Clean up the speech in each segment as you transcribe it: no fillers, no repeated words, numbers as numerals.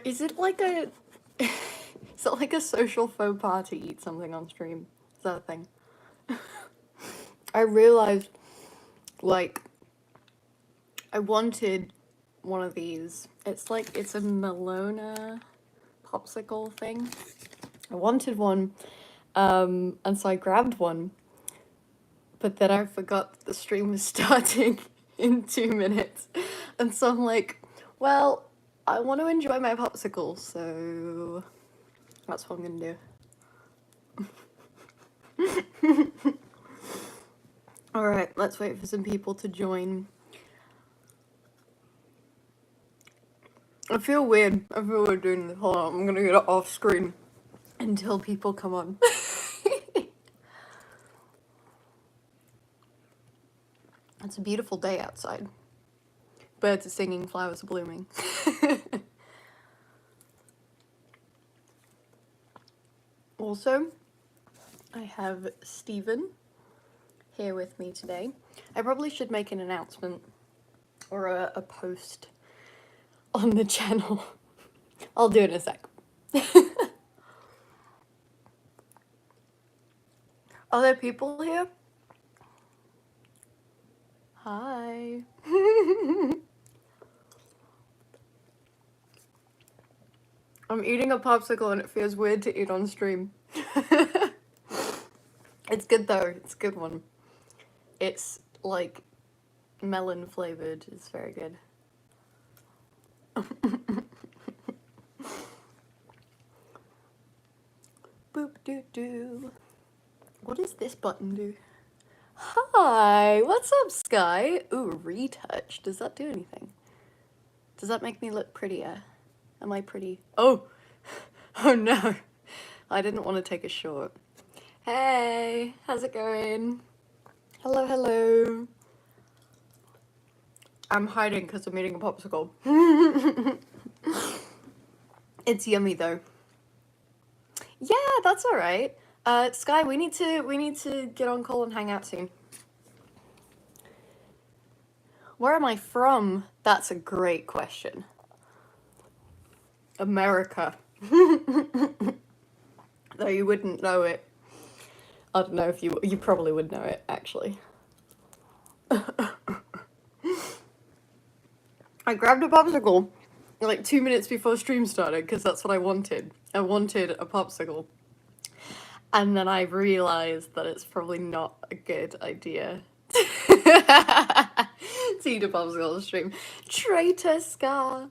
Is it like a... Is it like a social faux pas to eat something on stream? Is that a thing? I realized, like, I wanted one of these. It's like, it's a Melona popsicle thing. I wanted one, and so I grabbed one, but then I forgot that the stream was starting in 2 minutes. And so I'm like, well, I want to enjoy my popsicle, so that's what I'm gonna do. Alright, let's wait for some people to join. I feel weird doing this. Hold on, I'm gonna get it off screen until people come on. It's a beautiful day outside. Birds are singing, flowers are blooming. Also, I have Stephen here with me today. I probably should make an announcement or a post on the channel. I'll do it in a sec. Are there people here? Hi. I'm eating a popsicle and it feels weird to eat on stream. It's good though, it's a good one. It's like melon flavored, it's very good. Boop doo doo. What does this button do? Hi, what's up, Sky? Ooh, retouch. Does that do anything? Does that make me look prettier? Am I pretty? Oh! Oh no! I didn't want to take a short. Hey! How's it going? Hello, hello! I'm hiding because I'm eating a popsicle. It's yummy though. Yeah, that's alright. Sky, we need to get on call and hang out soon. Where am I from? That's a great question. America. Though you wouldn't know it. I don't know if you probably would know it, actually. I grabbed a popsicle like 2 minutes before stream started because that's what I wanted. I wanted a popsicle. And then I realized that it's probably not a good idea to eat a popsicle on stream. Traitor Scar.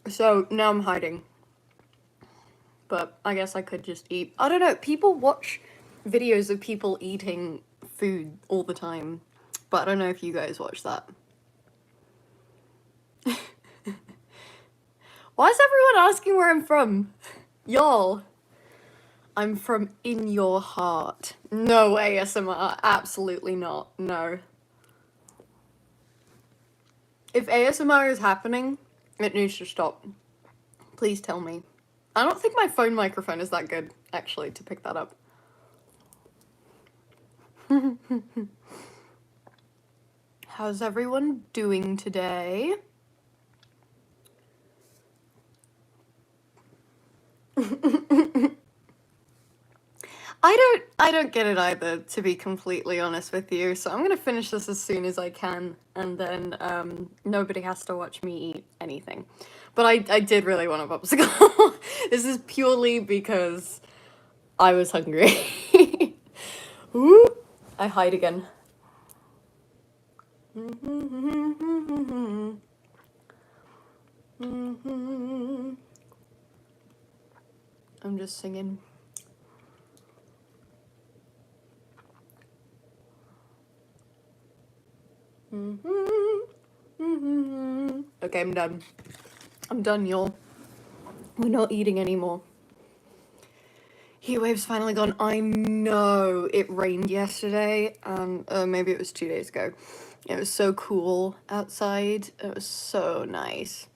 So now I'm hiding. But I guess I could just eat. I don't know, people watch videos of people eating food all the time. But I don't know if you guys watch that. Why is everyone asking where I'm from? Y'all. I'm from in your heart. No ASMR, absolutely not, no. If ASMR is happening, it needs to stop. Please tell me. I don't think my phone microphone is that good, actually, to pick that up. How's everyone doing today? I don't get it either, to be completely honest with you, so I'm gonna finish this as soon as I can, and then nobody has to watch me eat anything. But I did really want a popsicle. This is purely because I was hungry. Ooh, I hide again. I'm just singing. Okay, I'm done. I'm done, y'all. We're not eating anymore. Heatwave's finally gone. I know it rained yesterday, and maybe it was 2 days ago. It was so cool outside. It was so nice.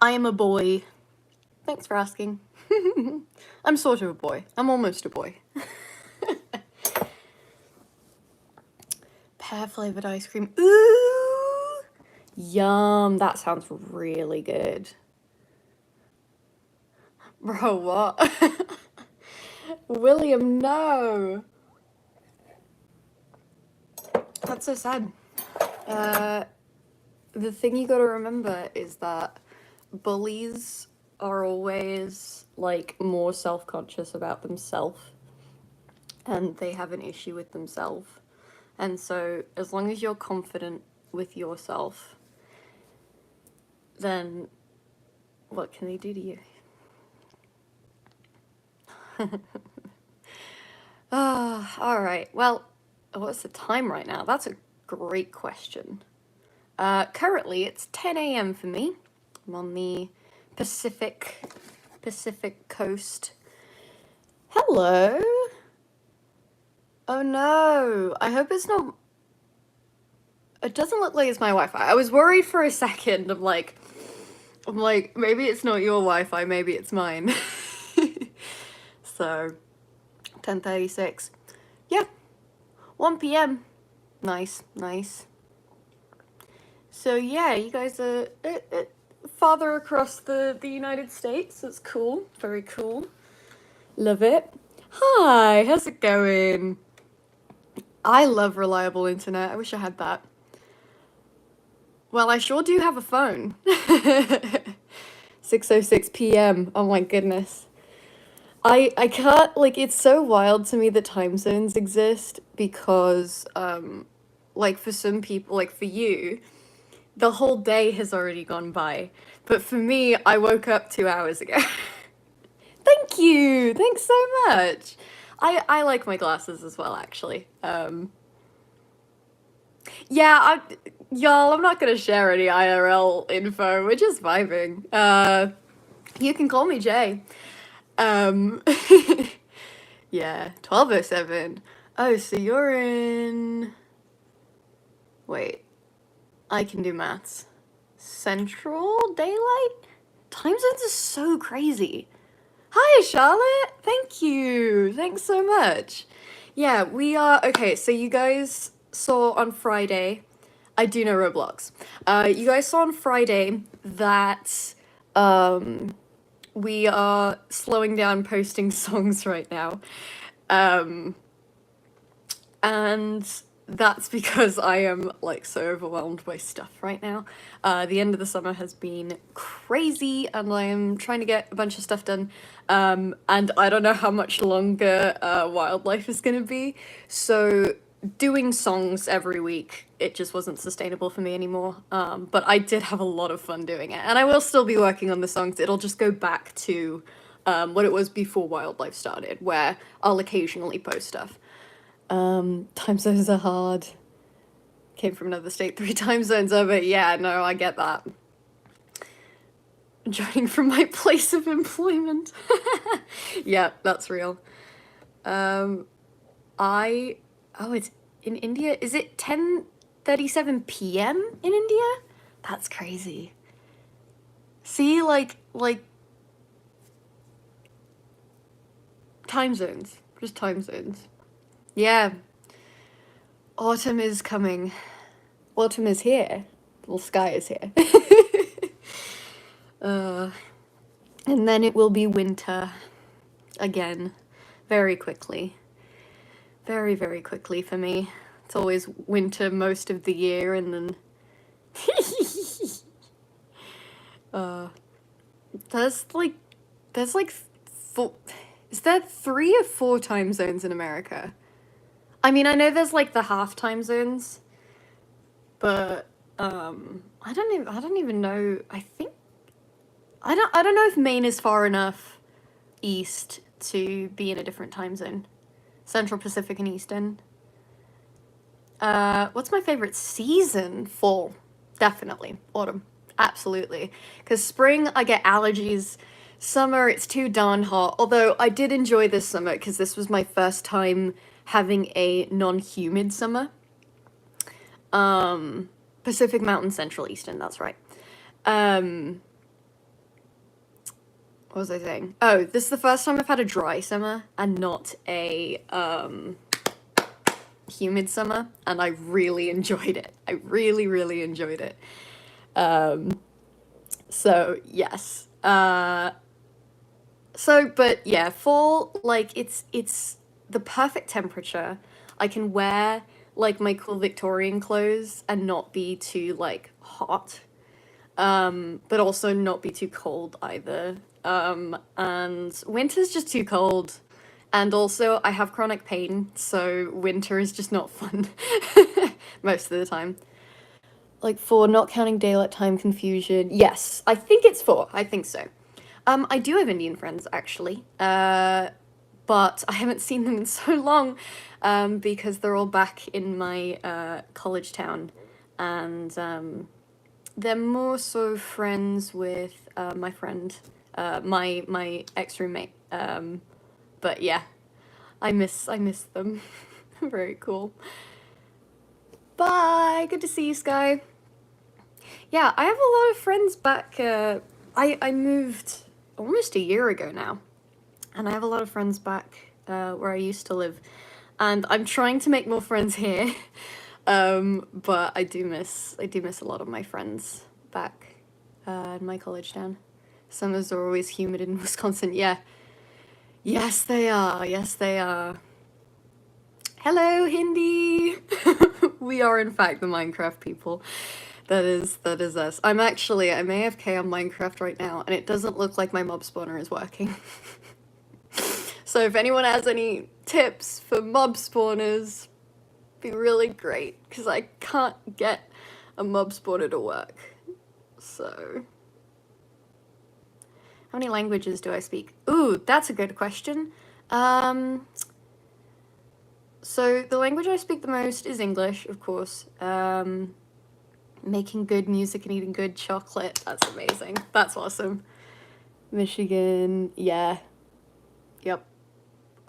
I am a boy. Thanks for asking. I'm sort of a boy. I'm almost a boy. Pear flavored ice cream. Ooh! Yum, that sounds really good. Bro, what? William, no! That's so sad. The thing you gotta remember is that bullies are always, like, more self-conscious about themselves, and they have an issue with themselves. And so, as long as you're confident with yourself, then what can they do to you? Alright, well, what's the time right now? That's a great question. Currently, it's 10 a.m. for me. I'm on the Pacific coast. Hello? Oh no, I hope it's not... It doesn't look like it's my Wi-Fi. I was worried for a second. I'm like, maybe it's not your Wi-Fi, maybe it's mine. So, 10:36. Yeah, 1 p.m. Nice, nice. So yeah, you guys are farther across the United States. That's cool, very cool. Love it. Hi, how's it going? I love reliable internet. I wish I had that. Well, I sure do have a phone. 6:06 p.m. Oh my goodness. I can't, like, it's so wild to me that time zones exist because, like, for some people, like, for you, the whole day has already gone by. But for me, I woke up 2 hours ago. Thank you! Thanks so much! I like my glasses as well, actually. Yeah, y'all, I'm not gonna share any IRL info. We're just vibing. You can call me Jay. Yeah, 12:07. Oh, so you're in... Wait, I can do maths. Central Daylight? Time zones are so crazy. Hi, Charlotte! Thank you! Thanks so much. Yeah, we are... Okay, so you guys saw on Friday... I do know Roblox. You guys saw on Friday that... we are slowing down posting songs right now. And that's because I am, like, so overwhelmed by stuff right now. The end of the summer has been crazy, and I am trying to get a bunch of stuff done. And I don't know how much longer wildlife is gonna be, so doing songs every week, it just wasn't sustainable for me anymore. But I did have a lot of fun doing it, and I will still be working on the songs. It'll just go back to what it was before wildlife started, where I'll occasionally post stuff. Time zones are hard. Came from another state 3 time zones over. Yeah, no, I get that. Joining from my place of employment. Yeah, that's real. Oh, it's in India. Is it 10:37 p.m. in India? That's crazy. See, like time zones. Just time zones. Yeah. Autumn is coming. Autumn is here. Well, sky is here. And then it will be winter again, very quickly. Very, very quickly for me. It's always winter most of the year, and then... there's like four... Is there 3 or 4 time zones in America? I mean, I know there's, like, the half time zones, but, I don't even know, I think... I don't know if Maine is far enough east to be in a different time zone. Central, Pacific, and Eastern. What's my favorite season? Fall. Definitely. Autumn. Absolutely. Because spring, I get allergies. Summer, it's too darn hot. Although, I did enjoy this summer, because this was my first time having a non-humid summer. Pacific, Mountain, Central, Eastern, that's right. What was I saying? Oh, this is the first time I've had a dry summer and not a, humid summer, and I really enjoyed it. I really, really enjoyed it. So yes. But yeah, fall, like, it's the perfect temperature. I can wear, like, my cool Victorian clothes and not be too, like, hot. But also not be too cold either. And winter's just too cold. And also, I have chronic pain, so winter is just not fun most of the time. Like, for not counting daylight time confusion, yes, I think it's 4. I think so. I do have Indian friends, actually, but I haven't seen them in so long, because they're all back in my college town, and they're more so friends with my friend, my ex-roommate. But yeah, I miss them. Very cool. Bye. Good to see you, Sky. Yeah, I have a lot of friends back. I moved almost a year ago now, and I have a lot of friends back where I used to live, and I'm trying to make more friends here. But I do miss a lot of my friends back in my college town. Summers are always humid in Wisconsin. Yeah. Yes, they are. Yes, they are. Hello, Hindi. We are in fact the Minecraft people. That is us. I'm actually AFK on Minecraft right now, and it doesn't look like my mob spawner is working. So if anyone has any tips for mob spawners, be really great, because I can't get a mob spawner to work. So, how many languages do I speak? Ooh, that's a good question. So the language I speak the most is English, of course. Making good music and eating good chocolate, that's amazing. That's awesome. Michigan, yeah. Yep.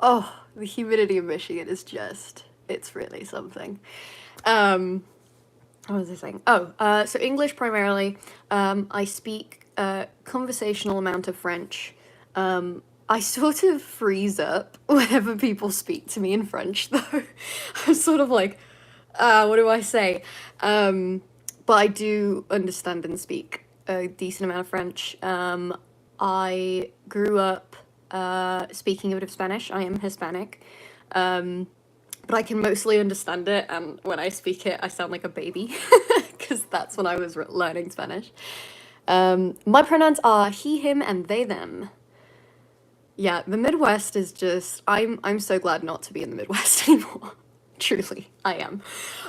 Oh, the humidity of Michigan is just, it's really something. What was I saying? Oh, so English primarily. I speak a conversational amount of French. I sort of freeze up whenever people speak to me in French, though. I'm sort of like, what do I say? But I do understand and speak a decent amount of French. I grew up speaking a bit of Spanish. I am Hispanic. But I can mostly understand it, and when I speak it, I sound like a baby, because that's when I was learning Spanish. My pronouns are he, him, and they, them. Yeah, the Midwest is just, I'm so glad not to be in the Midwest anymore. Truly, I am.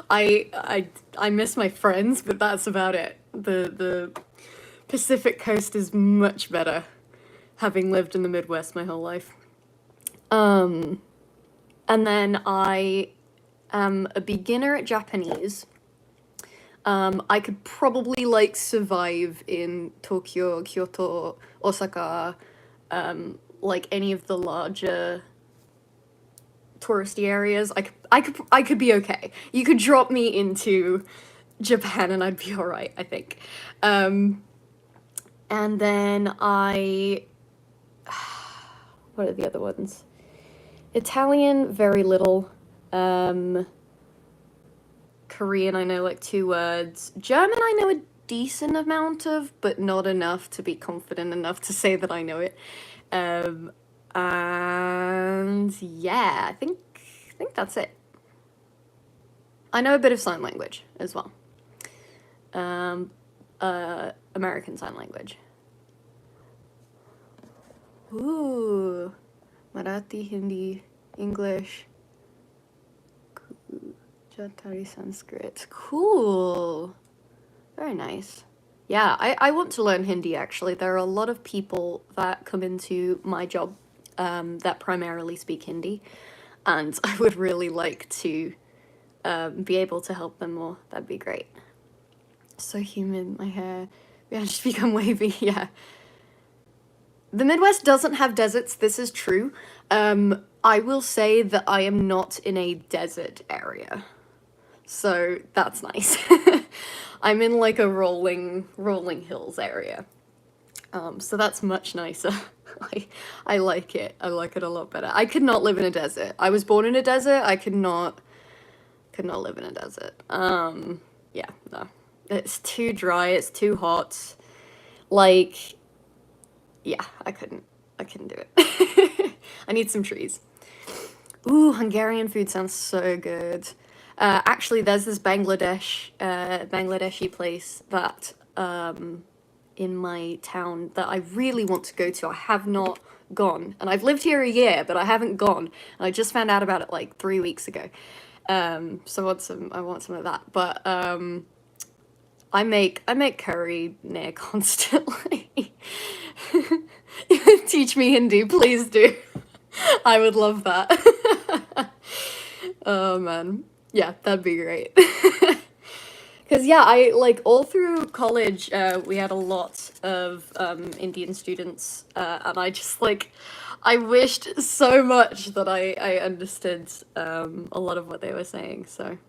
I miss my friends, but that's about it. The Pacific Coast is much better, having lived in the Midwest my whole life. And then I am a beginner at Japanese. I could probably, like, survive in Tokyo, Kyoto, Osaka, like any of the larger touristy areas. I could be okay. You could drop me into Japan and I'd be all right, I think. And then what are the other ones? Italian, very little. Korean, I know like 2 words. German, I know a decent amount of, but not enough to be confident enough to say that I know it. And yeah, I think that's it. I know a bit of sign language as well. American Sign Language. Ooh, Marathi, Hindi, English, Jatari, Sanskrit. Cool. Very nice. Yeah, I want to learn Hindi, actually. There are a lot of people that come into my job that primarily speak Hindi, and I would really like to be able to help them more. That'd be great. So humid, my hair. Yeah, just become wavy, yeah. The Midwest doesn't have deserts, this is true. I will say that I am not in a desert area. So that's nice. I'm in like a rolling hills area. So that's much nicer. I like it. I like it a lot better. I could not live in a desert. I was born in a desert. I could not live in a desert. Yeah, no. It's too dry, it's too hot. Like, yeah, I couldn't do it. I need some trees. Ooh, Hungarian food sounds so good. Actually, there's this Bangladeshi place that, in my town that I really want to go to. I have not gone, and I've lived here a year, but I haven't gone. And I just found out about it like 3 weeks ago. So I want some of that. But I make curry near constantly. Teach me Hindi, please do. I would love that. Oh man. Yeah, that'd be great. Because yeah, I like all through college, we had a lot of Indian students, and I just like, I wished so much that I understood a lot of what they were saying. So,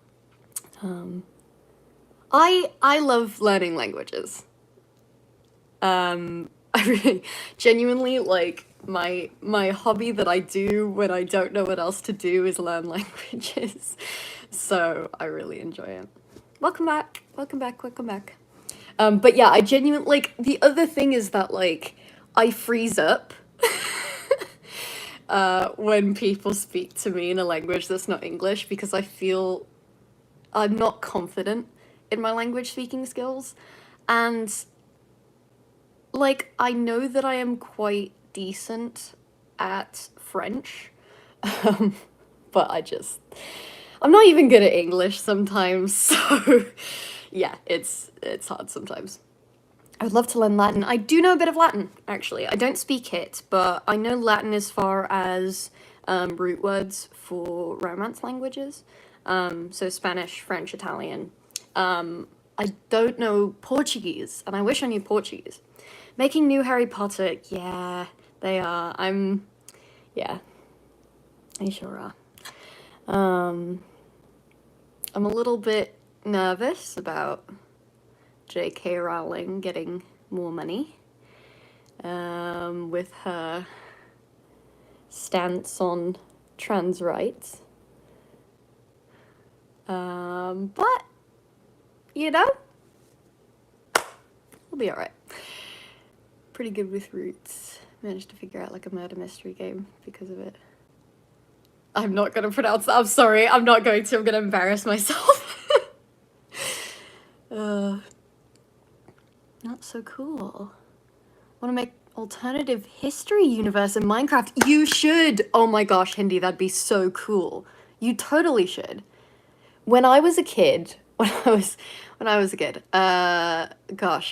I love learning languages. I really genuinely like my hobby that I do when I don't know what else to do is learn languages. So I really enjoy it. Welcome back. Welcome back. Welcome back. But yeah, I genuinely like the other thing is that like I freeze up when people speak to me in a language that's not English because I feel I'm not confident in my language speaking skills. And like, I know that I am quite decent at French, but I'm not even good at English sometimes, so yeah, it's hard sometimes. I would love to learn Latin. I do know a bit of Latin, actually. I don't speak it, but I know Latin as far as root words for Romance languages. So Spanish, French, Italian. I don't know Portuguese, and I wish I knew Portuguese. Making new Harry Potter, yeah, they are. Yeah, they sure are. I'm a little bit nervous about J.K. Rowling getting more money, with her stance on trans rights. But, you know, we'll be alright. Pretty good with roots. Managed to figure out like a murder mystery game because of it. I'm not gonna pronounce that. I'm sorry. I'm not going to. I'm gonna embarrass myself. Not so cool. Want to make alternative history universe in Minecraft? You should. Oh my gosh, Hindi, that'd be so cool. You totally should. When I was a kid, gosh,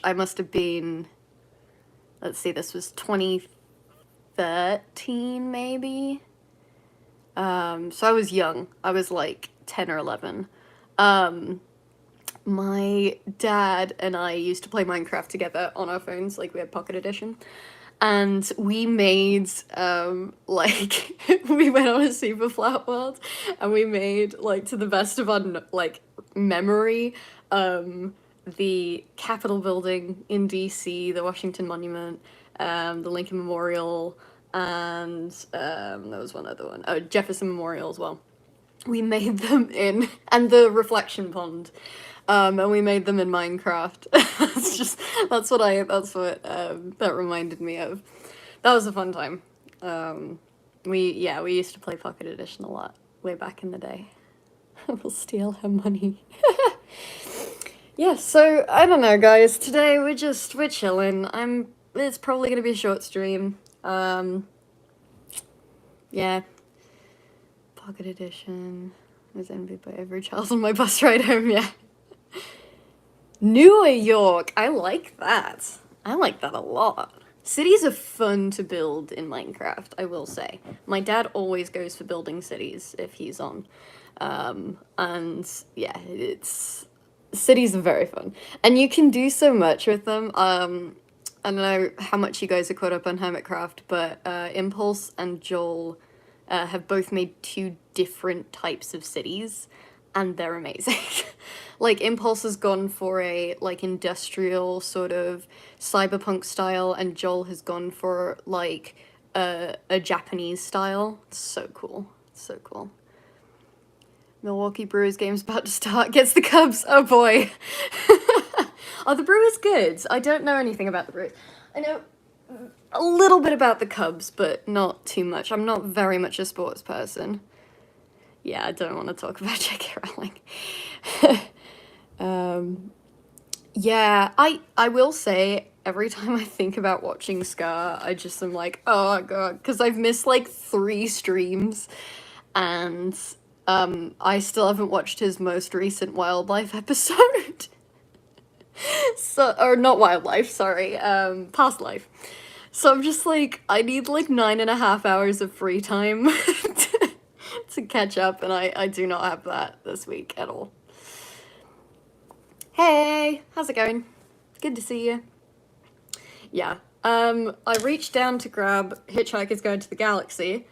I must have been, let's see, this was 2013 maybe. So I was young. I was like 10 or 11. My dad and I used to play Minecraft together on our phones, like we had Pocket Edition. And we made, like, we went on a super flat world, and we made, like, to the best of our, like, memory, the Capitol building in DC, the Washington Monument, the Lincoln Memorial, and, there was one other one, oh, Jefferson Memorial as well. We made them in, and the reflection pond. And we made them in Minecraft. That's what that reminded me of. That was a fun time. We used to play Pocket Edition a lot, way back in the day. We'll steal her money. Yeah, so, I don't know, guys, today we're chilling. It's probably gonna be a short stream. Yeah. Pocket Edition was envied by every child on my bus ride home, yeah. New York, I like that. I like that a lot. Cities are fun to build in Minecraft, I will say. My dad always goes for building cities if he's on. And yeah, cities are very fun. And you can do so much with them. I don't know how much you guys are caught up on Hermitcraft, but Impulse and Joel have both made 2 different types of cities, and they're amazing. Like, Impulse has gone for a, like, industrial sort of cyberpunk style, and Joel has gone for, like, a Japanese style. It's so cool. It's so cool. Milwaukee Brewers game's about to start. Gets the Cubs. Oh, boy. Oh, the Brew is good. I don't know anything about the Brew. I know a little bit about the Cubs, but not too much. I'm not very much a sports person. Yeah, I don't want to talk about J.K. Rowling. Yeah, I will say, every time I think about watching Scar, I just am like, oh god, because I've missed like 3 streams, and I still haven't watched his most recent wildlife episode. So, or not wildlife, sorry, past life. So I'm just like, I need like 9.5 hours of free time to catch up, and I do not have that this week at all. Hey, how's it going? Good to see you. Yeah, I reached down to grab Hitchhiker's Guide to the Galaxy,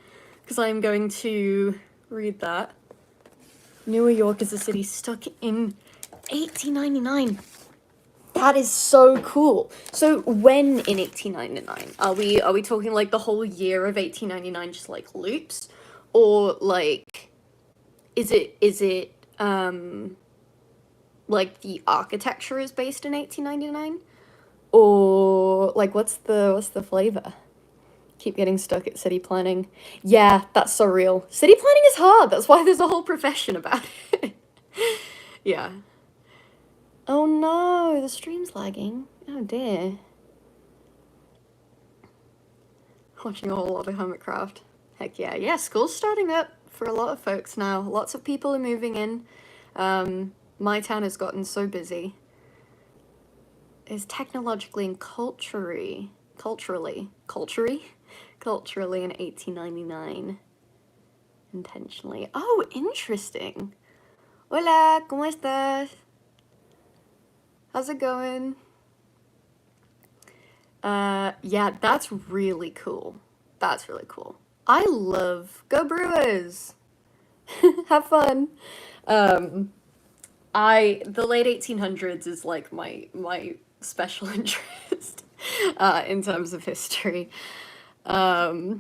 because I'm going to read that. New York is a city stuck in 1899. That is so cool. So when in 1899? Are we talking like the whole year of 1899 just like loops? Or like is it like the architecture is based in 1899? Or like what's the flavor? Keep getting stuck at city planning. Yeah, that's so real. City planning is hard. That's why there's a whole profession about it. Yeah. Oh no, the stream's lagging. Oh dear. Watching a whole lot of Hermitcraft. Heck yeah. Yeah, school's starting up for a lot of folks now. Lots of people are moving in. My town has gotten so busy. It's technologically and culturally in 1899. Intentionally. Oh, interesting. Hola, ¿cómo estás? How's it going? Yeah, that's really cool. That's really cool. I love Go Brewers. Have fun. The late 1800s is like my special interest in terms of history. Yeah,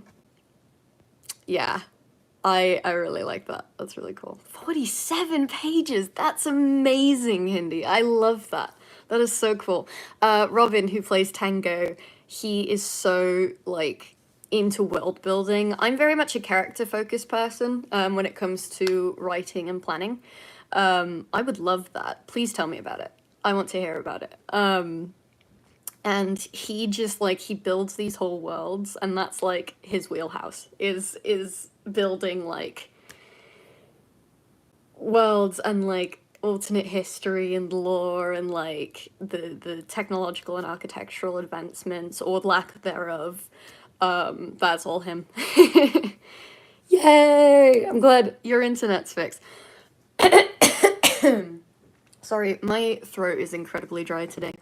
I really like that. That's really cool. 47 pages. That's amazing, Hindi. I love that. That is so cool. Robin, who plays Tango, he is so like into world building. I'm very much a character focused person when it comes to writing and planning. I would love that. Please tell me about it. I want to hear about it. And he just like he builds these whole worlds, and that's like his wheelhouse is building like worlds and like alternate history and lore and like the technological and architectural advancements or lack thereof. That's all him. Yay! I'm glad your internet's fixed. Sorry, my throat is incredibly dry today.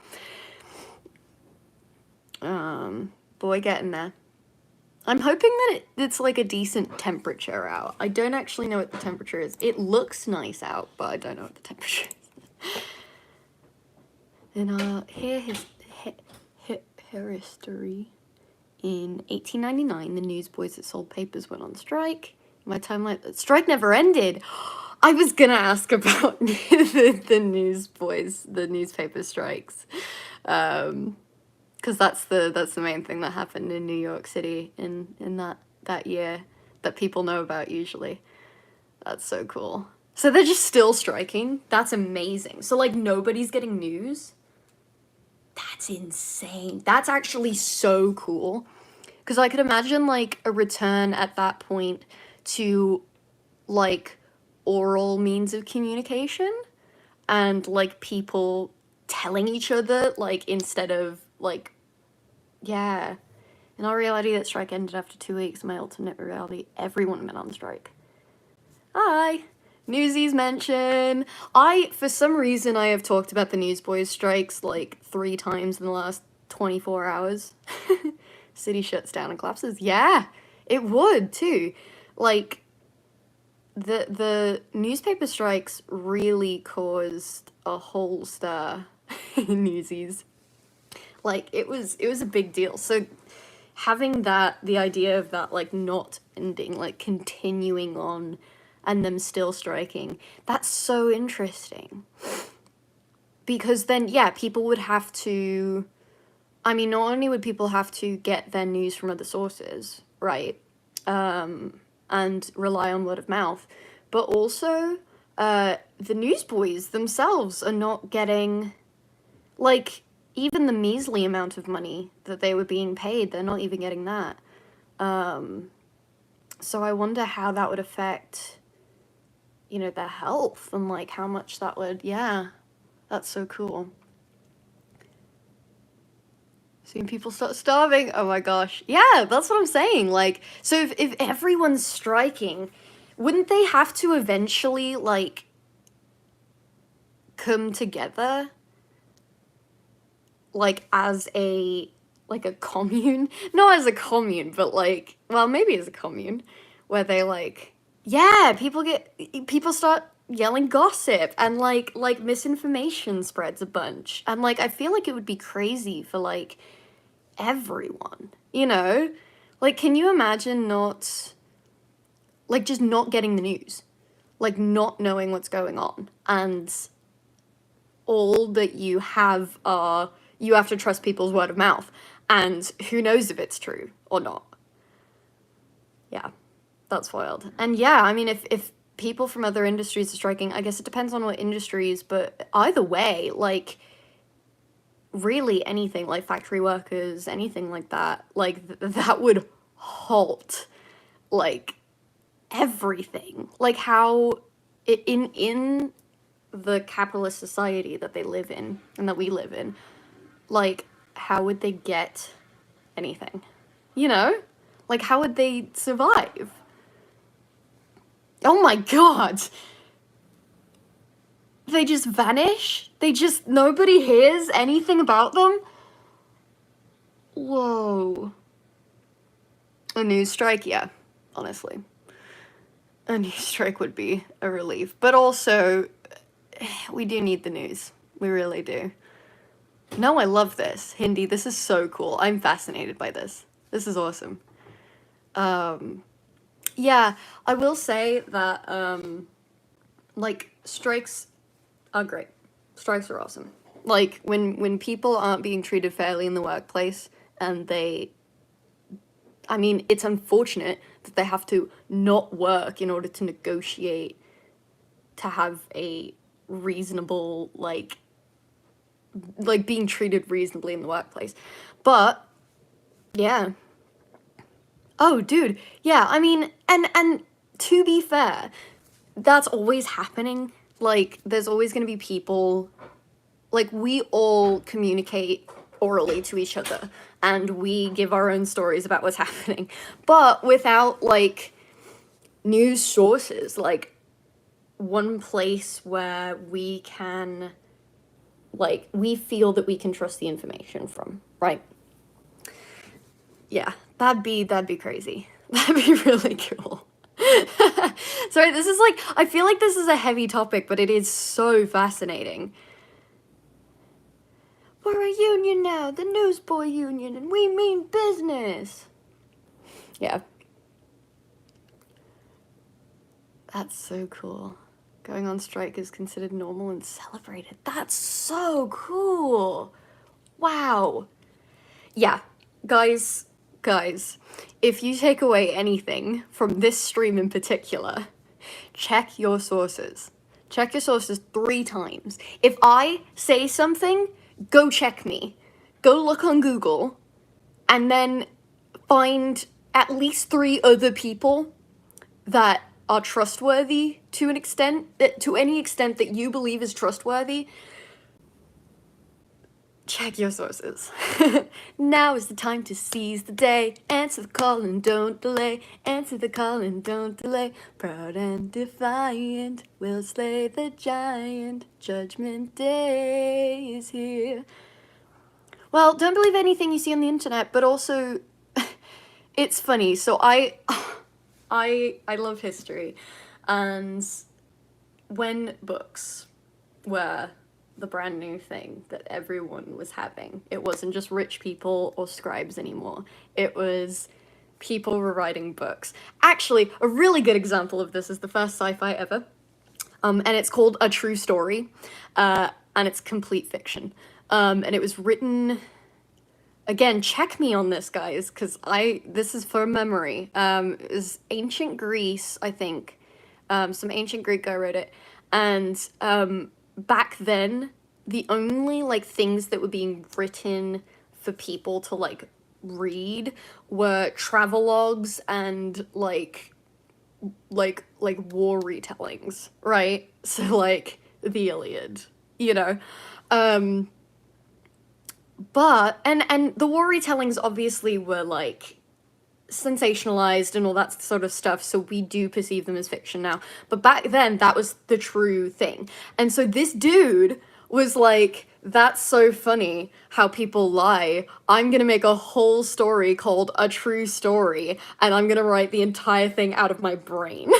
Boy, getting there. I'm hoping that it's like a decent temperature out. I don't actually know what the temperature is. It looks nice out, but I don't know what the temperature is. And here his history. In 1899, the newsboys that sold papers went on strike. My timeline, strike never ended. I was gonna ask about the newsboys, the newspaper strikes, because that's the main thing that happened in New York City in that year that people know about usually. That's so cool. So they're just still striking. That's amazing. So like nobody's getting news. That's insane. That's actually so cool. Because I could imagine like a return at that point to like oral means of communication and like people telling each other like instead of like, yeah. In our reality, that strike ended after 2 weeks. My alternate reality, everyone went on strike. Hi. Newsies mention. For some reason, I have talked about the Newsboys strikes like 3 times in the last 24 hours. City shuts down and collapses. Yeah, it would too. Like, the newspaper strikes really caused a whole stir in Newsies. Like, it was a big deal. So having the idea of that, like, not ending, like, continuing on and them still striking, that's so interesting. because then, yeah, people would have to, I mean, not only would people have to get their news from other sources, right, and rely on word of mouth, but also the newsboys themselves are not getting, like, even the measly amount of money that they were being paid, they're not even getting that. So I wonder how that would affect, you know, their health, and like how much that would, yeah, that's so cool. Seeing people start starving, oh my gosh. Yeah, that's what I'm saying. Like, so if everyone's striking, wouldn't they have to eventually, like, come together? Like, as a, like, a commune? Not as a commune, but like, well, maybe as a commune, where they, like, yeah, people start yelling gossip, and like misinformation spreads a bunch. And like, I feel like it would be crazy for like everyone, you know? Like, can you imagine not, like, just not getting the news? Like, not knowing what's going on, and all that you have are, you have to trust people's word of mouth, and who knows if it's true or not. Yeah, that's wild. And yeah, I mean, if people from other industries are striking, I guess it depends on what industries, but either way, like, really anything, like factory workers, anything like that, like, that would halt, like, everything. Like, how in the capitalist society that they live in, and that we live in, like, how would they get anything? You know? Like, how would they survive? Oh my god! They just vanish? They just, nobody hears anything about them? Whoa. A news strike? Yeah, honestly. A news strike would be a relief. But also, we do need the news. We really do. No, I love this. Hindi, this is so cool. I'm fascinated by this. This is awesome. Yeah, I will say that, like, strikes are great. Strikes are awesome. Like, when people aren't being treated fairly in the workplace, and they, I mean, it's unfortunate that they have to not work in order to negotiate to have a reasonable, like being treated reasonably in the workplace. But, yeah. Oh, dude, yeah, I mean, and to be fair, that's always happening. Like, there's always gonna be people, like, we all communicate orally to each other, and we give our own stories about what's happening, but without, like, news sources, like, one place where we can, like, we feel that we can trust the information from, right? Yeah, that'd be crazy. That'd be really cool. Sorry, this is like, I feel like this is a heavy topic, but it is so fascinating. We're a union now, the Newsboy Union, and we mean business. Yeah. That's so cool. Going on strike is considered normal and celebrated. That's so cool. Wow. Yeah, guys, if you take away anything from this stream in particular, check your sources. Check your sources 3 times. If I say something, go check me. Go look on Google, and then find at least 3 other people that are trustworthy to an extent, to any extent that you believe is trustworthy. Check your sources. Now is the time to seize the day. Answer the call and don't delay. Answer the call and don't delay. Proud and defiant, we'll slay the giant. Judgment Day is here. Well, don't believe anything you see on the internet, but also, it's funny. So I love history, and when books were the brand new thing that everyone was having, it wasn't just rich people or scribes anymore. It was people were writing books. Actually, a really good example of this is the first sci-fi ever, and it's called A True Story. and it's complete fiction. And it was written, again, check me on this, guys, because this is from memory. It was ancient Greece, I think. Some ancient Greek guy wrote it. And back then, the only like things that were being written for people to like read were travelogues and like war retellings, right? So like the Iliad, you know. But and the war retellings obviously were like sensationalized and all that sort of stuff, so we do perceive them as fiction now. But back then, that was the true thing. And so this dude was like, that's so funny how people lie. I'm gonna make a whole story called A True Story, and I'm gonna write the entire thing out of my brain.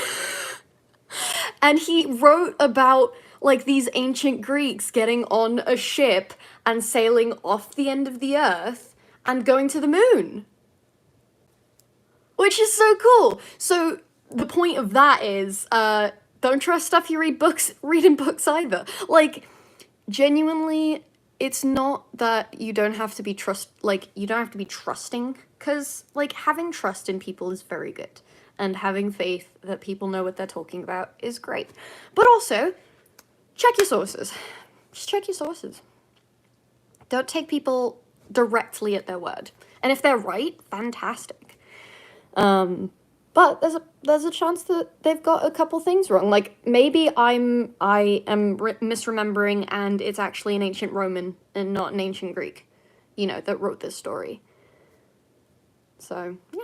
And he wrote about like these ancient Greeks getting on a ship and sailing off the end of the earth and going to the moon. Which is so cool. So the point of that is, don't trust stuff you read in books either. Like, genuinely, it's not that you don't have to be trusting, because like having trust in people is very good, and having faith that people know what they're talking about is great. But also, check your sources. Just check your sources. Don't take people directly at their word. And if they're right, fantastic. But there's a chance that they've got a couple things wrong. Like, maybe I am misremembering, and it's actually an ancient Roman and not an ancient Greek, you know, that wrote this story. So, yeah.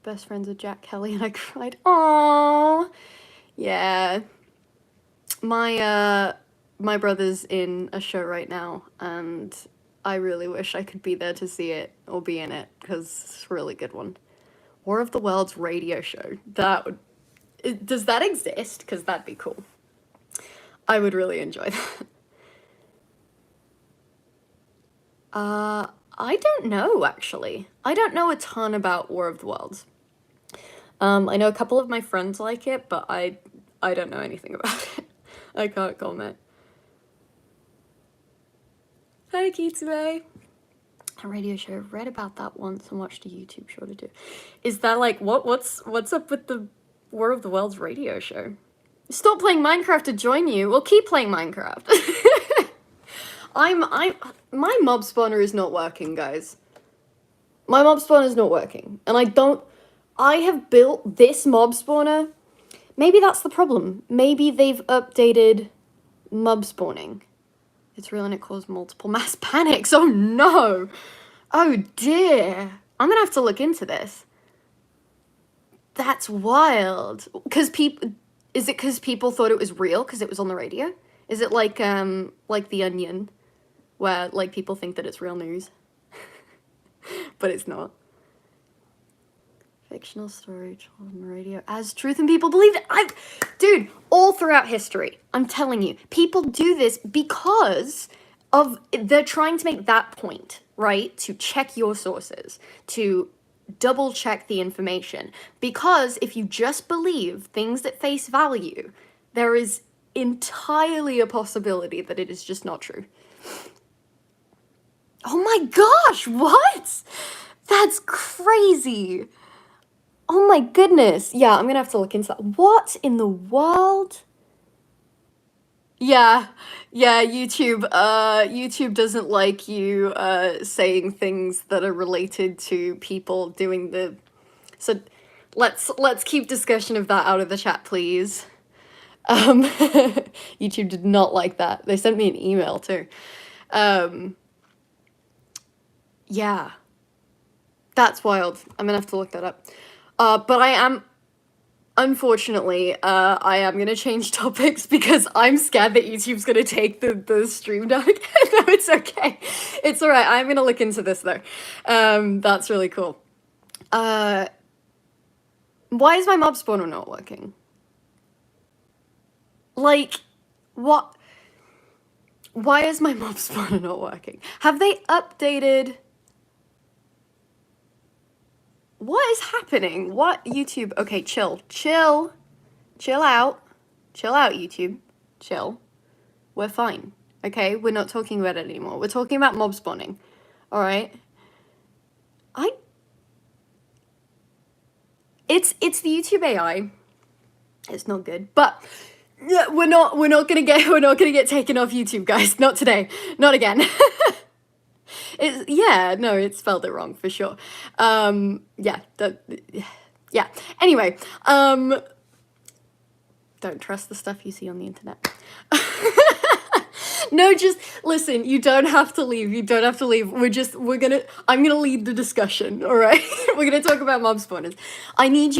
Best friends with Jack Kelly, and I cried. Aww. Yeah. My brother's in a show right now, and I really wish I could be there to see it or be in it, because it's a really good one. War of the Worlds radio show. Does that exist? Because that'd be cool. I would really enjoy that. I don't know, actually. I don't know a ton about War of the Worlds. I know a couple of my friends like it, but I don't know anything about it. I can't comment. Hi, Kitsue. A radio show. Read about that once and watched a YouTube short or two. Is that like what's up with the War of the Worlds radio show? Stop playing Minecraft to join you. Well, keep playing Minecraft. My mob spawner is not working, guys. My mob spawner is not working, and I have built this mob spawner. Maybe that's the problem. Maybe they've updated mob spawning. It's real and it caused multiple mass panics. Oh no! Oh dear. I'm gonna have to look into this. That's wild. Is it because people thought it was real because it was on the radio? Is it like The Onion, where like people think that it's real news, but it's not? Fictional story told on the radio as truth and people believed it. Dude, all throughout history, I'm telling you, people do this because they're trying to make that point, right? To check your sources, to double check the information. Because if you just believe things at face value, there is entirely a possibility that it is just not true. Oh my gosh, what? That's crazy. Oh my goodness. Yeah, I'm gonna have to look into that. What in the world? Yeah, YouTube. YouTube doesn't like you saying things that are related to people doing the. So, let's keep discussion of that out of the chat, please. YouTube did not like that. They sent me an email too. Yeah, that's wild. I'm gonna have to look that up. But I am, unfortunately, I am gonna change topics because I'm scared that YouTube's gonna take the stream down again. No, it's okay. It's alright. I'm gonna look into this though. That's really cool. Why is my mob spawner not working? Like, what? Why is my mob spawner not working? Have they updated? What is happening? What? YouTube? Okay, chill out. Chill out, YouTube. Chill. we're fine. Okay, we're not talking about it anymore. We're talking about mob spawning. All right. It's the YouTube AI. It's not good, but yeah, we're not gonna get taken off YouTube, guys. Not today. Not again. It's spelled it wrong for sure. Yeah. Anyway, don't trust the stuff you see on the internet. No, just listen, you don't have to leave. You don't have to leave. I'm gonna lead the discussion, all right? We're gonna talk about mob spawners. I need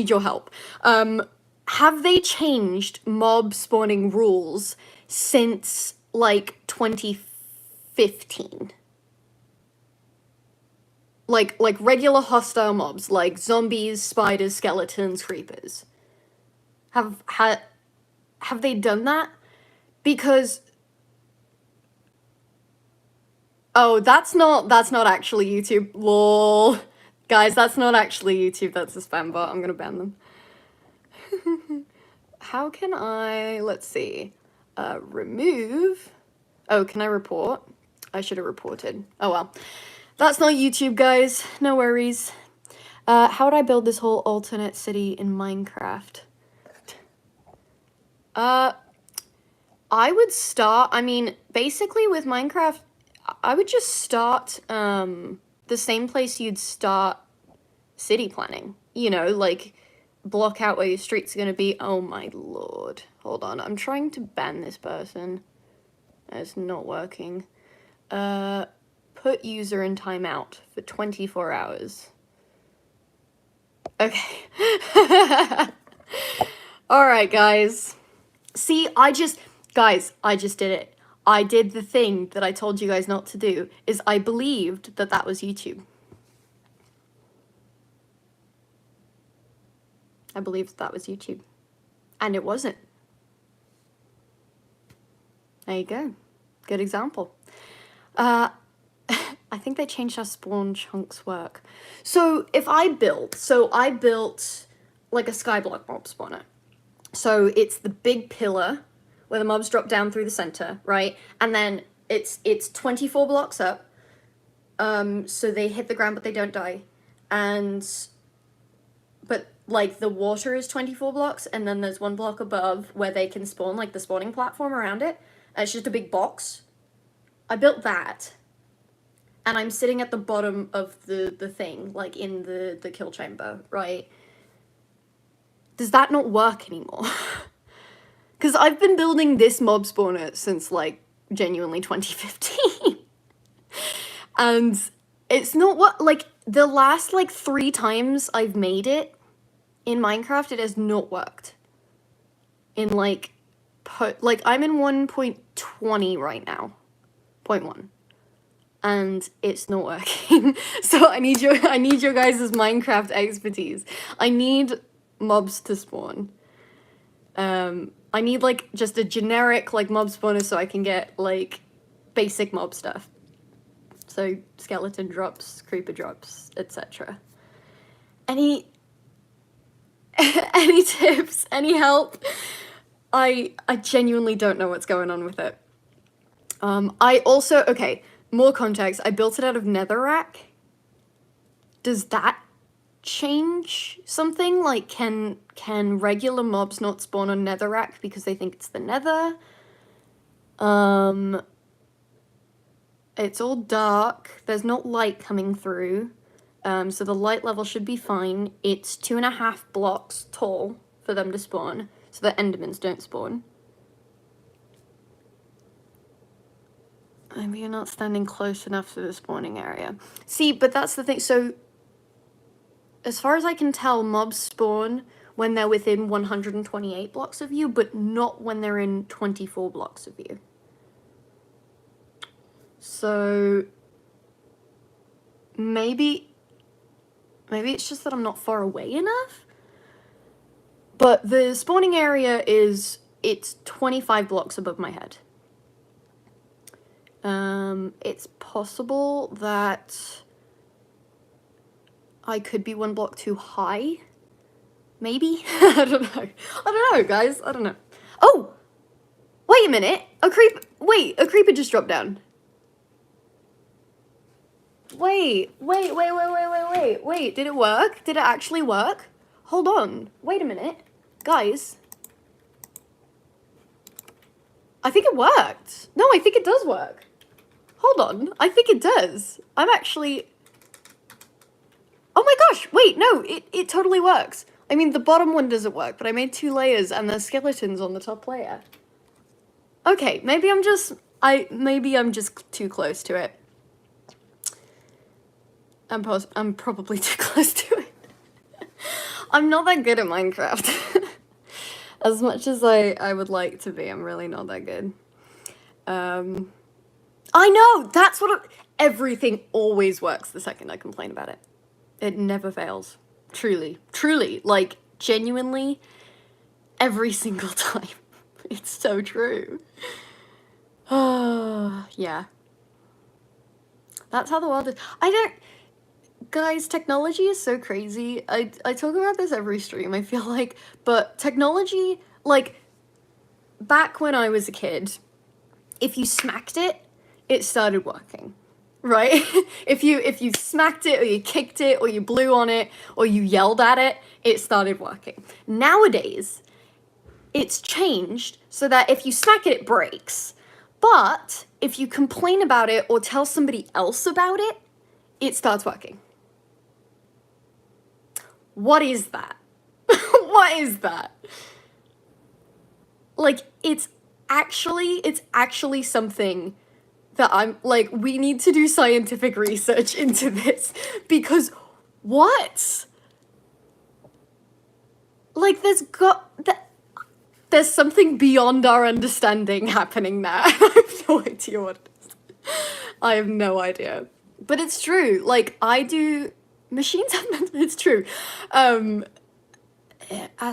your help. Have they changed mob spawning rules since, like, 2015? Like regular hostile mobs, like zombies, spiders, skeletons, creepers. Have they done that? Because oh, that's not actually YouTube. Lol. Guys, that's not actually YouTube, that's a spam bot. I'm gonna ban them. How can I, let's see, remove? Oh, can I report? I should have reported. Oh well. That's not YouTube, guys. No worries. How would I build this whole alternate city in Minecraft? I would start, I mean, basically with Minecraft, I would just start the same place you'd start city planning. You know, like block out where your streets are going to be. Oh my lord. Hold on. I'm trying to ban this person. It's not working. Put user in timeout for 24 hours. Okay. Alright, guys. See, I just did it. I did the thing that I told you guys not to do, is I believed that that was YouTube. I believed that was YouTube. And it wasn't. There you go. Good example. I think they changed how spawn chunks work. So if I built like a skyblock mob spawner. So it's the big pillar where the mobs drop down through the center, right? And then it's 24 blocks up. So they hit the ground but they don't die. But like the water is 24 blocks, and then there's one block above where they can spawn, like the spawning platform around it. And it's just a big box. I built that. And I'm sitting at the bottom of the thing, like in the kill chamber, right? Does that not work anymore? Because I've been building this mob spawner since, like, genuinely 2015. And it's not what, like, the last, like, 3 times I've made it in Minecraft, it has not worked. In, like, I'm in 1.20 right now. 0.1. And it's not working. So I need your guys' Minecraft expertise. I need mobs to spawn. I need like just a generic like mob spawner so I can get like basic mob stuff. So skeleton drops, creeper drops, etc. Any tips? Any help? I genuinely don't know what's going on with it. I also, okay, more context, I built it out of netherrack. Does that change something? Like, can regular mobs not spawn on netherrack because they think it's the nether? It's all dark. There's not light coming through. So the light level should be fine. It's 2.5 blocks tall for them to spawn, so that endermans don't spawn. Maybe you're not standing close enough to the spawning area. See, but that's the thing. So, as far as I can tell, mobs spawn when they're within 128 blocks of you, but not when they're in 24 blocks of you. So, maybe it's just that I'm not far away enough? But the spawning area it's 25 blocks above my head. It's possible that I could be 1 block too high. Maybe? I don't know, guys. I don't know. Oh! Wait a minute. A creeper just dropped down. Wait. Did it work? Did it actually work? Hold on. Wait a minute. Guys. I think it worked. No, I think it does work. Hold on. I think it does. I'm actually... Oh my gosh. Wait, no. It totally works. I mean, the bottom one doesn't work, but I made 2 layers and there's skeletons on the top layer. Okay, maybe I'm just too close to it. I'm probably too close to it. I'm not that good at Minecraft. As much as I would like to be, I'm really not that good. I know! That's what everything always works the second I complain about it. It never fails. Truly. Like, genuinely, every single time. It's so true. Yeah. That's how the world is. Guys, technology is so crazy. I talk about this every stream, I feel like, but technology, like, back when I was a kid, if you smacked it, it started working, right? if you smacked it, or you kicked it, or you blew on it, or you yelled at it, it started working. Nowadays, it's changed so that if you smack it, it breaks. But if you complain about it or tell somebody else about it, it starts working. What is that? What is that? Like, it's actually something that I'm, like, we need to do scientific research into this, because what? Like, there's something beyond our understanding happening there. I have no idea what it is. I have no idea. But it's true. Like, machines have it's true. As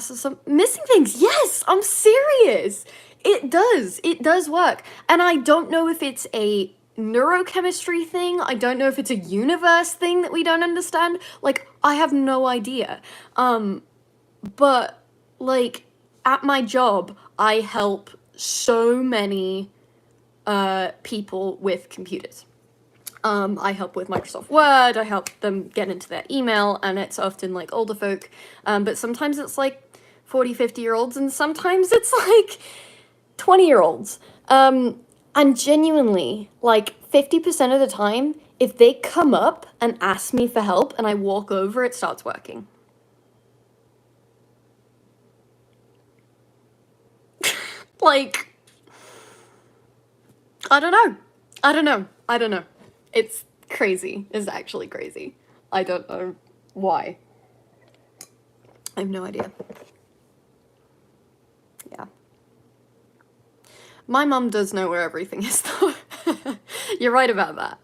for some missing things, yes, I'm serious. It does work. And I don't know if it's a neurochemistry thing. I don't know if it's a universe thing that we don't understand. Like, I have no idea. But, like, at my job, I help so many people with computers. I help with Microsoft Word, I help them get into their email, and it's often, like, older folk, but sometimes it's, like, 40, 50-year-olds, and sometimes it's, like, 20-year-olds. And genuinely, like, 50% of the time, if they come up and ask me for help and I walk over, it starts working. Like, I don't know. It's crazy. It's actually crazy. I don't know why. I have no idea. Yeah. My mum does know where everything is, though. You're right about that.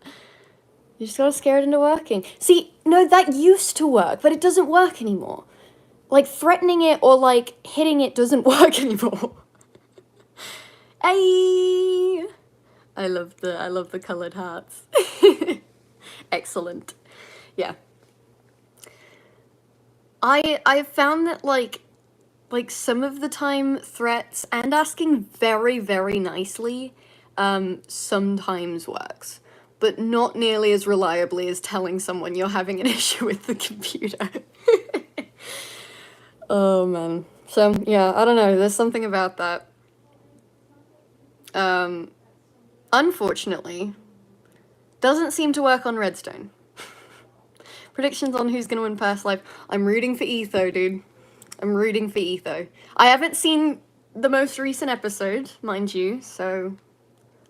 You just gotta scare it into working. See, no, that used to work, but it doesn't work anymore. Like, threatening it or, like, hitting it doesn't work anymore. Hey! I love the colored hearts. Excellent. Yeah. I found that, like some of the time threats and asking very, very nicely sometimes works, but not nearly as reliably as telling someone you're having an issue with the computer. Oh man. So yeah, I don't know, there's something about that. Unfortunately, doesn't seem to work on Redstone. Predictions on who's gonna win Past Life. I'm rooting for Etho, dude. I'm rooting for Etho. I haven't seen the most recent episode, mind you, so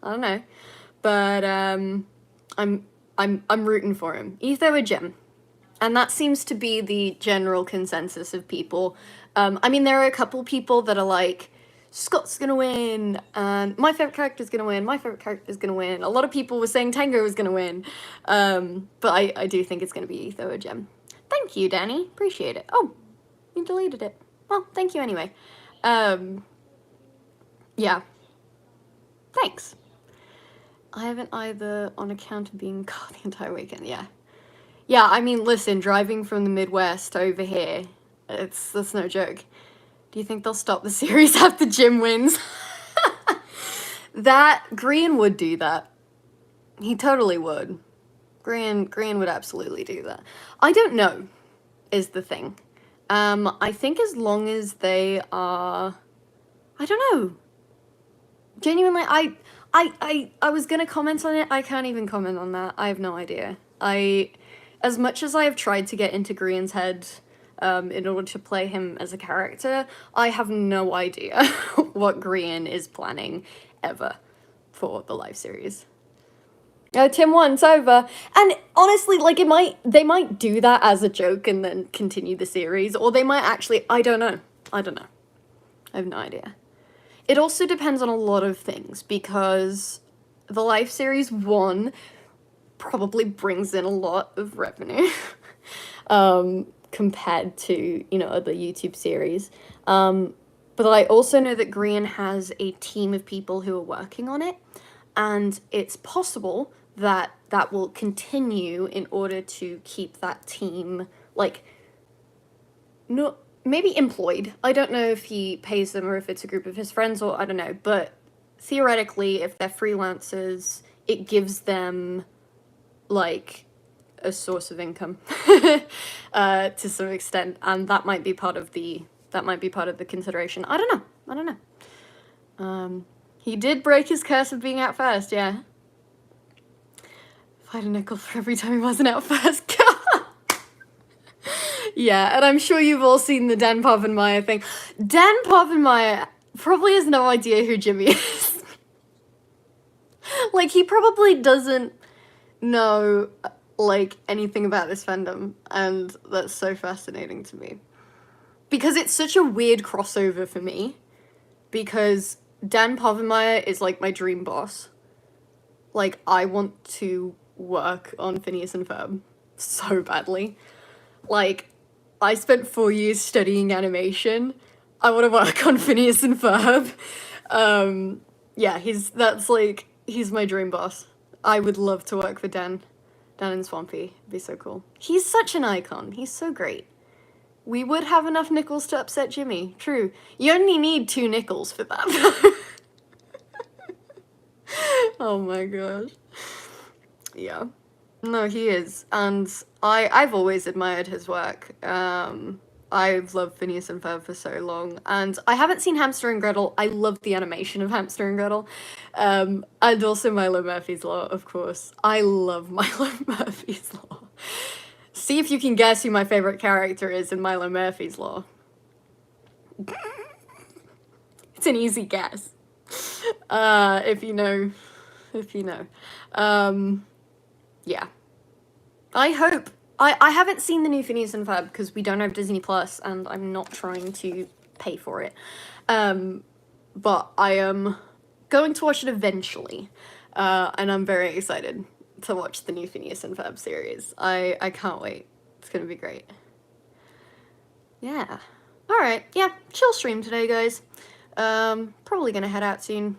I don't know. But I'm rooting for him. Etho or Gem. And that seems to be the general consensus of people. I mean, there are a couple people that are like, Scott's gonna win, and my favorite character's gonna win, my favorite character's gonna win. A lot of people were saying Tango was gonna win. But I do think it's gonna be Etho or Gem. Thank you, Danny. Appreciate it. Oh, you deleted it. Well, thank you anyway. Yeah. Thanks. I haven't either on account of being gone the entire weekend, yeah. Yeah, I mean, listen, driving from the Midwest over here, that's no joke. Do you think they'll stop the series after Jim wins? Green would do that. He totally would. Green would absolutely do that. I don't know, is the thing. I think as long as they are, I don't know. Genuinely, I was gonna comment on it. I can't even comment on that. I have no idea. As much as I have tried to get into Green's head, in order to play him as a character, I have no idea what Green is planning ever for the live series. Tim 1's over. And honestly, like, they might do that as a joke and then continue the series, or they might actually, I don't know. I have no idea. It also depends on a lot of things, because the live series 1 probably brings in a lot of revenue, compared to, you know, other YouTube series. But I also know that Green has a team of people who are working on it, and it's possible that that will continue in order to keep that team, like, no, maybe employed. I don't know if he pays them or if it's a group of his friends, or I don't know, but theoretically, if they're freelancers, it gives them, like, a source of income to some extent, and that might be part of the consideration. I don't know. He did break his curse of being out first, yeah. If I had a nickel for every time he wasn't out first. Yeah, and I'm sure you've all seen the Dan Povenmire thing. Dan Povenmire probably has no idea who Jimmy is. Like, he probably doesn't know, like, anything about this fandom, and that's so fascinating to me. Because it's such a weird crossover for me, because Dan Povenmire is, like, my dream boss. Like, I want to work on Phineas and Ferb so badly. Like, I spent 4 years studying animation. I want to work on Phineas and Ferb. Yeah, he's my dream boss. I would love to work for Dan and Swampy. It'd be so cool. He's such an icon. He's so great. We would have enough nickels to upset Jimmy. True. You only need 2 nickels for that. Oh my gosh. Yeah. No, he is. And I've always admired his work. I've loved Phineas and Ferb for so long. And I haven't seen Hamster and Gretel. I love the animation of Hamster and Gretel. And also Milo Murphy's Law, of course. I love Milo Murphy's Law. See if you can guess who my favorite character is in Milo Murphy's Law. It's an easy guess. If you know. Yeah. I hope. I haven't seen the new Phineas and Ferb because we don't have Disney Plus, and I'm not trying to pay for it. But I am going to watch it eventually. And I'm very excited to watch the new Phineas and Ferb series. I can't wait. It's gonna be great. Yeah. Alright, yeah, chill stream today, guys. Probably gonna head out soon.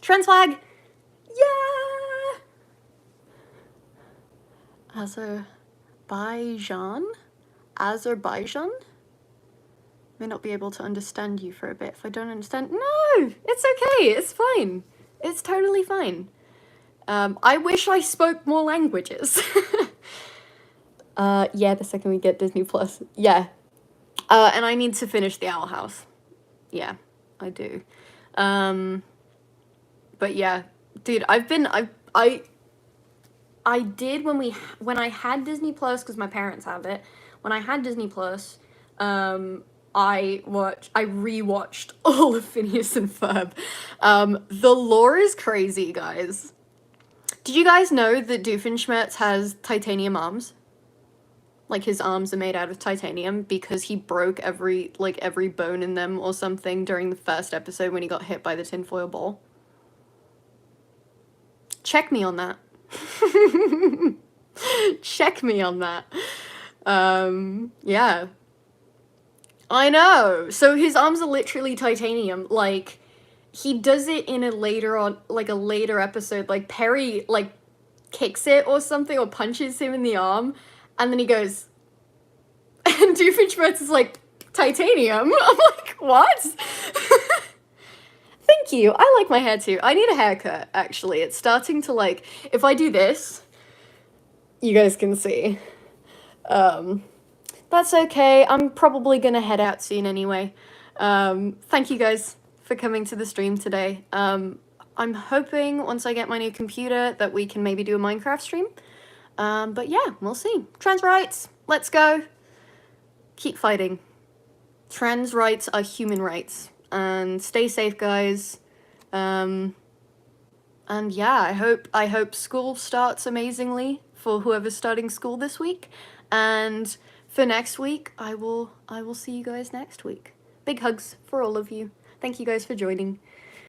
Trends flag! Yeah! Azerbaijan? May not be able to understand you for a bit if I don't understand. No! It's okay, it's fine. It's totally fine. I wish I spoke more languages. Yeah, the second we get Disney Plus. Yeah. And I need to finish The Owl House. Yeah, I do. But yeah, dude, I did when I had Disney Plus, because my parents have it. When I had Disney Plus, I rewatched all of Phineas and Ferb. The lore is crazy, guys. Did you guys know that Doofenshmirtz has titanium arms? Like, his arms are made out of titanium because he broke every bone in them or something during the first episode when he got hit by the tinfoil ball. Check me on that. Check me on that. Yeah. I know. So his arms are literally titanium. Like, he does it in a later episode. Like, Perry, like, kicks it or something or punches him in the arm. And then he goes, and Doofenshmirtz is like, titanium? I'm like, what? Thank Thank you. I like my hair too. I need a haircut, actually. It's starting to like, if I do this, you guys can see. That's okay. I'm probably gonna head out soon anyway. Thank you guys for coming to the stream today. I'm hoping once I get my new computer that we can maybe do a Minecraft stream. But yeah, we'll see. Trans rights, let's go. Keep fighting. Trans rights are human rights. And stay safe, guys. And yeah, I hope school starts amazingly for whoever's starting school this week. And for next week, I will see you guys next week. Big hugs for all of you. Thank you guys for joining.